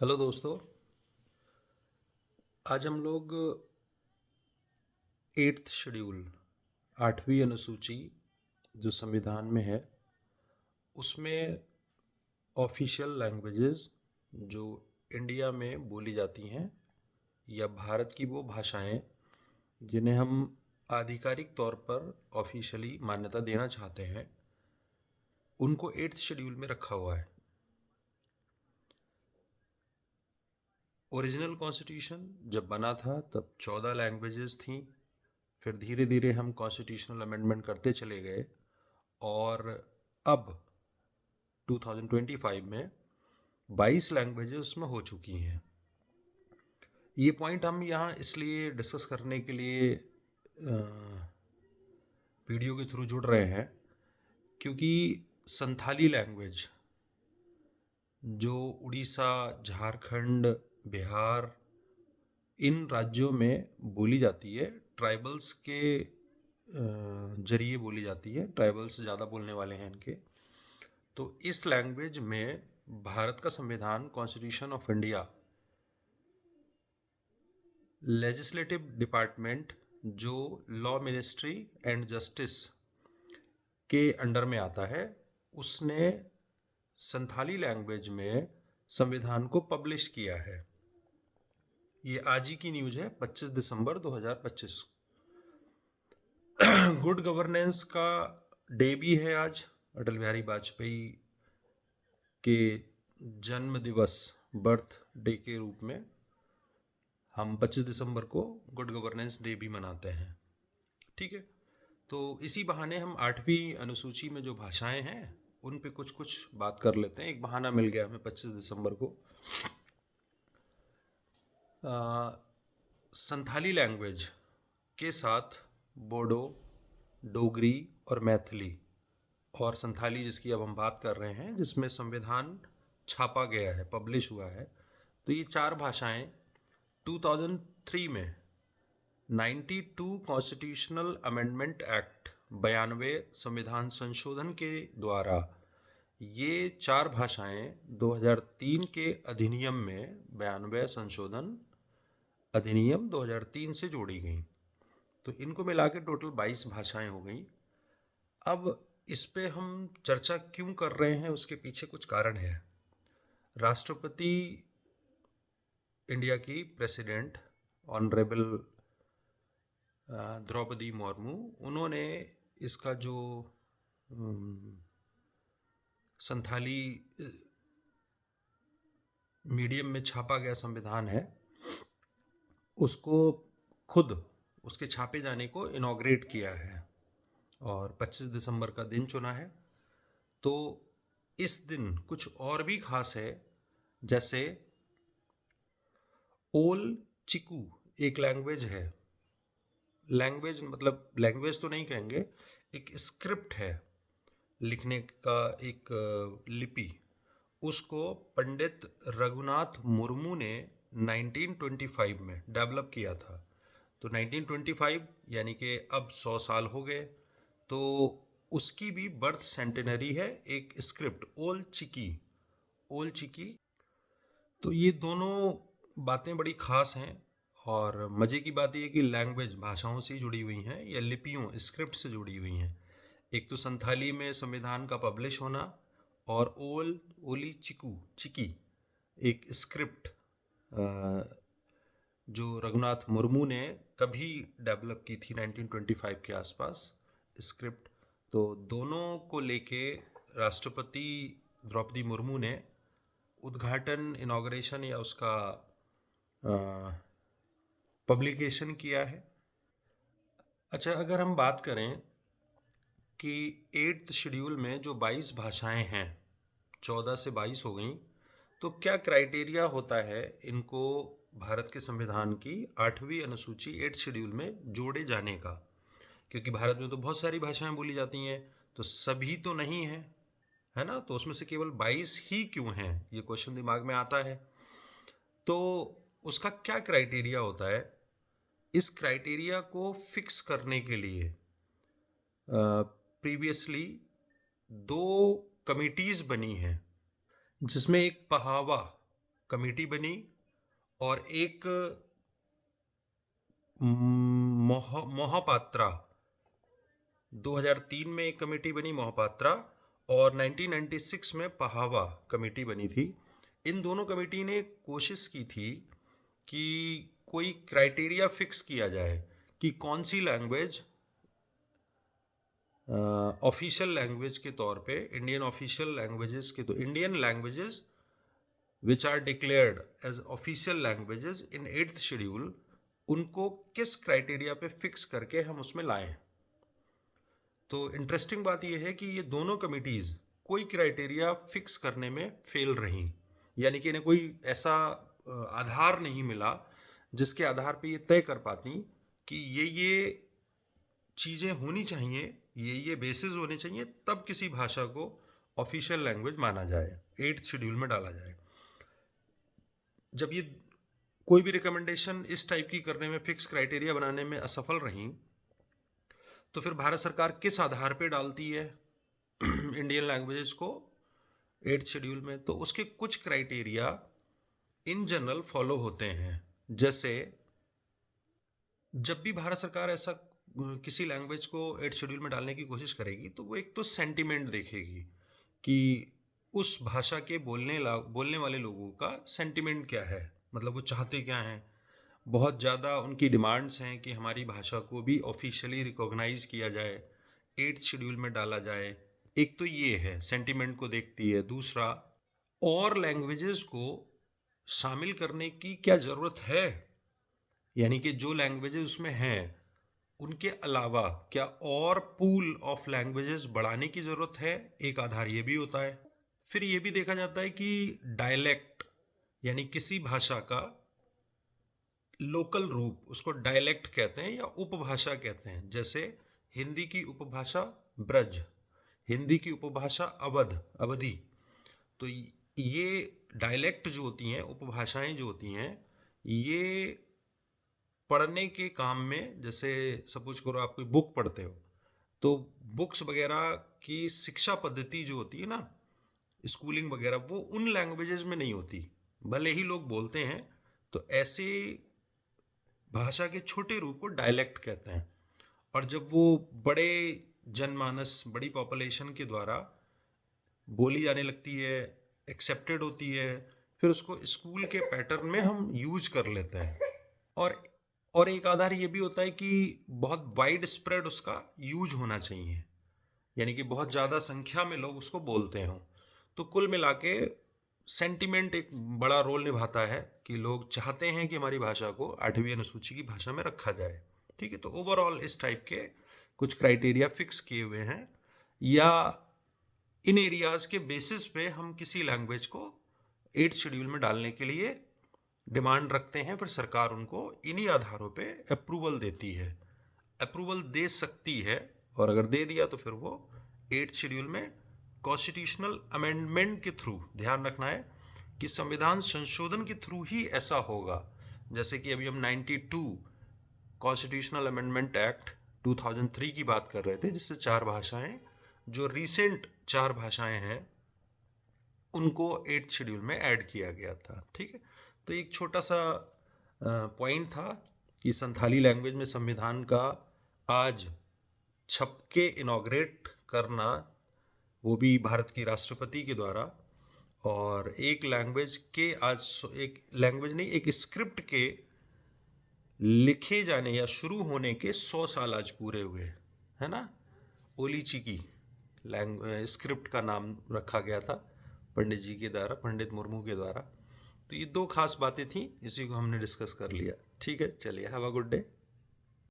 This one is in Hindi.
हेलो दोस्तों। आज हम लोग एट्थ शेड्यूल, आठवीं अनुसूची जो संविधान में है, उसमें ऑफिशियल लैंग्वेजेस जो इंडिया में बोली जाती हैं या भारत की वो भाषाएं जिन्हें हम आधिकारिक तौर पर ऑफिशियली मान्यता देना चाहते हैं, उनको एट्थ शेड्यूल में रखा हुआ है। ओरिजिनल कॉन्स्टिट्यूशन जब बना था तब 14 लैंग्वेजेस थीं। फिर धीरे धीरे हम कॉन्स्टिट्यूशनल अमेंडमेंट करते चले गए और अब 2025 में 22 लैंग्वेजेस में हो चुकी हैं। ये पॉइंट हम यहाँ इसलिए डिस्कस करने के लिए वीडियो के थ्रू जुड़ रहे हैं क्योंकि संथाली लैंग्वेज जो उड़ीसा, झारखंड, बिहार, इन राज्यों में बोली जाती है, ट्राइबल्स के जरिए बोली जाती है। ट्राइबल्स ज़्यादा बोलने वाले हैं इनके। तो इस लैंग्वेज में भारत का संविधान, constitution of India, legislative department जो लॉ मिनिस्ट्री एंड जस्टिस के अंडर में आता है, उसने संथाली लैंग्वेज में संविधान को पब्लिश किया है। ये आज ही की न्यूज़ है, 25 दिसंबर 2025। गुड गवर्नेंस का डे भी है आज। अटल बिहारी वाजपेयी के जन्म दिवस, बर्थ डे के रूप में हम 25 दिसंबर को गुड गवर्नेंस डे भी मनाते हैं। ठीक है, तो इसी बहाने हम आठवीं अनुसूची में जो भाषाएं हैं उन पे कुछ कुछ बात कर लेते हैं। एक बहाना मिल गया हमें 25 दिसंबर को। संथाली लैंग्वेज के साथ बोडो, डोगरी और मैथिली और संथाली, जिसकी अब हम बात कर रहे हैं, जिसमें संविधान छापा गया है, पब्लिश हुआ है, तो ये चार भाषाएं 2003 में 92 कॉन्स्टिट्यूशनल अमेंडमेंट एक्ट, 92 संविधान संशोधन के द्वारा ये चार भाषाएं 2003 के अधिनियम में, 92 संशोधन अधिनियम 2003 से जोड़ी गई। तो इनको मिला के टोटल 22 भाषाएं हो गई। अब इस पे हम चर्चा क्यों कर रहे हैं, उसके पीछे कुछ कारण है। राष्ट्रपति इंडिया की प्रेसिडेंट ऑनरेबल द्रौपदी मुर्मू, उन्होंने इसका जो संथाली मीडियम में छापा गया संविधान है, उसको खुद उसके छापे जाने को इनॉग्रेट किया है और 25 दिसंबर का दिन चुना है। तो इस दिन कुछ और भी खास है, जैसे ओल चिकू एक लैंग्वेज है। लैंग्वेज मतलब लैंग्वेज तो नहीं कहेंगे, एक स्क्रिप्ट है लिखने का, एक लिपि। उसको पंडित रघुनाथ मुर्मू ने 1925 में डेवलप किया था। तो 1925 यानी कि अब 100 साल हो गए, तो उसकी भी बर्थ सेंटेनरी है एक स्क्रिप्ट ओल चिकी। ओल चिकी, तो ये दोनों बातें बड़ी खास हैं। और मज़े की बात यह कि लैंग्वेज भाषाओं से ही जुड़ी हुई हैं या लिपियों, स्क्रिप्ट से जुड़ी हुई हैं। एक तो संथाली में संविधान का पब्लिश होना, और ओली चिकू चिकी एक स्क्रिप्ट जो रघुनाथ मुर्मू ने कभी डेवलप की थी 1925 के आसपास स्क्रिप्ट। तो दोनों को लेके राष्ट्रपति द्रौपदी मुर्मू ने उद्घाटन, इनॉग्रेशन या उसका पब्लिकेशन किया है। अच्छा, अगर हम बात करें कि एट्थ शेड्यूल में जो 22 भाषाएं हैं, 14 से 22 हो गई, तो क्या क्राइटेरिया होता है इनको भारत के संविधान की आठवीं अनुसूची एट्थ शेड्यूल में जोड़े जाने का? क्योंकि भारत में तो बहुत सारी भाषाएं बोली जाती हैं, तो सभी तो नहीं हैं, है ना? तो उसमें से केवल 22 ही क्यों हैं, ये क्वेश्चन दिमाग में आता है। तो उसका क्या क्राइटेरिया होता है? इस क्राइटेरिया को फिक्स करने के लिए प्रीवियसली 2 कमिटीज़ बनी हैं, जिसमें एक पहावा कमेटी बनी और एक मोहपात्रा 2003 में एक कमेटी बनी मोहपात्रा, और 1996 में पहावा कमेटी बनी थी। इन दोनों कमेटी ने कोशिश की थी कि कोई क्राइटेरिया फिक्स किया जाए कि कौन सी लैंग्वेज ऑफिशियल लैंग्वेज के तौर पे, इंडियन ऑफिशियल लैंग्वेजेस के, तो Indian languages which are declared as official languages in 8th schedule, उनको किस क्राइटेरिया पे फिक्स करके हम उसमें लाएं। तो इंटरेस्टिंग बात यह है कि ये दोनों कमिटीज़ कोई क्राइटेरिया फिक्स करने में फेल रहीं, यानी कि इन्हें कोई ऐसा आधार नहीं मिला जिसके आधार पे ये तय कर पाती कि ये चीज़ें होनी चाहिए, ये बेसिस होने चाहिए, तब किसी भाषा को ऑफिशियल लैंग्वेज माना जाए, 8th शेड्यूल में डाला जाए। जब ये कोई भी रिकमेंडेशन इस टाइप की करने में, फिक्स क्राइटेरिया बनाने में असफल रहीं, तो फिर भारत सरकार किस आधार पे डालती है इंडियन लैंग्वेजेस को 8th शेड्यूल में? तो उसके कुछ क्राइटेरिया इन जनरल फॉलो होते हैं। जैसे जब भी भारत सरकार ऐसा किसी लैंग्वेज को 8th शेड्यूल में डालने की कोशिश करेगी, तो वो एक तो सेंटिमेंट देखेगी कि उस भाषा के बोलने वाले लोगों का सेंटिमेंट क्या है, मतलब वो चाहते क्या हैं। बहुत ज़्यादा उनकी डिमांड्स हैं कि हमारी भाषा को भी ऑफिशियली रिकॉग्नाइज किया जाए, 8th शेड्यूल में डाला जाए। एक तो ये है, सेंटिमेंट को देखती है। दूसरा, और लैंग्वेजेस को शामिल करने की क्या ज़रूरत है, यानी कि जो लैंग्वेजेस उसमें हैं उनके अलावा क्या और पूल ऑफ लैंग्वेजेस बढ़ाने की ज़रूरत है, एक आधार ये भी होता है। फिर ये भी देखा जाता है कि डायलेक्ट, यानी किसी भाषा का लोकल रूप, उसको डायलेक्ट कहते हैं या उपभाषा कहते हैं। जैसे हिंदी की उपभाषा ब्रज, हिंदी की उपभाषा अवधी। तो ये डायलेक्ट जो होती हैं, उपभाषाएं जो होती हैं, ये पढ़ने के काम में, जैसे सपोज करो आप कोई बुक पढ़ते हो, तो बुक्स वगैरह की शिक्षा पद्धति जो होती है ना, स्कूलिंग वगैरह, वो उन लैंग्वेजेस में नहीं होती, भले ही लोग बोलते हैं। तो ऐसे भाषा के छोटे रूप को डायलेक्ट कहते हैं। और जब वो बड़े जनमानस, बड़ी पॉपुलेशन के द्वारा बोली जाने लगती है, एक्सेप्टेड होती है, फिर उसको स्कूल के पैटर्न में हम यूज कर लेते हैं। और एक आधार ये भी होता है कि बहुत वाइड स्प्रेड उसका यूज होना चाहिए, यानी कि बहुत ज़्यादा संख्या में लोग उसको बोलते हों। तो कुल मिला के सेंटिमेंट एक बड़ा रोल निभाता है कि लोग चाहते हैं कि हमारी भाषा को 8वीं अनुसूची की भाषा में रखा जाए। ठीक है, तो ओवरऑल इस टाइप के कुछ क्राइटेरिया फिक्स किए हुए हैं, या इन एरियाज़ के बेसिस पे हम किसी लैंग्वेज को 8th शेड्यूल में डालने के लिए डिमांड रखते हैं। फिर सरकार उनको इन्हीं आधारों पे अप्रूवल देती है, अप्रूवल दे सकती है, और अगर दे दिया तो फिर वो 8th शेड्यूल में कॉन्स्टिट्यूशनल अमेंडमेंट के थ्रू, ध्यान रखना है कि संविधान संशोधन के थ्रू ही ऐसा होगा। जैसे कि अभी हम 92 कॉन्स्टिट्यूशनल अमेंडमेंट एक्ट 2003 की बात कर रहे थे, जिससे 4 भाषाएं, जो रीसेंट 4 भाषाएं हैं, उनको 8th शेड्यूल में ऐड किया गया था। ठीक है, तो एक छोटा सा पॉइंट था कि संथाली लैंग्वेज में संविधान का आज छप के इनॉग्रेट करना, वो भी भारत की राष्ट्रपति के द्वारा, और एक लैंग्वेज के आज, एक लैंग्वेज नहीं, एक स्क्रिप्ट के लिखे जाने या शुरू होने के 100 साल आज पूरे हुए, है ना। ओलीची की स्क्रिप्ट का नाम रखा गया था पंडित जी के द्वारा, पंडित मुर्मू के द्वारा। तो ये 2 खास बातें थी, इसी को हमने डिस्कस कर लिया। ठीक है, चलिए, हैव अ गुड डे।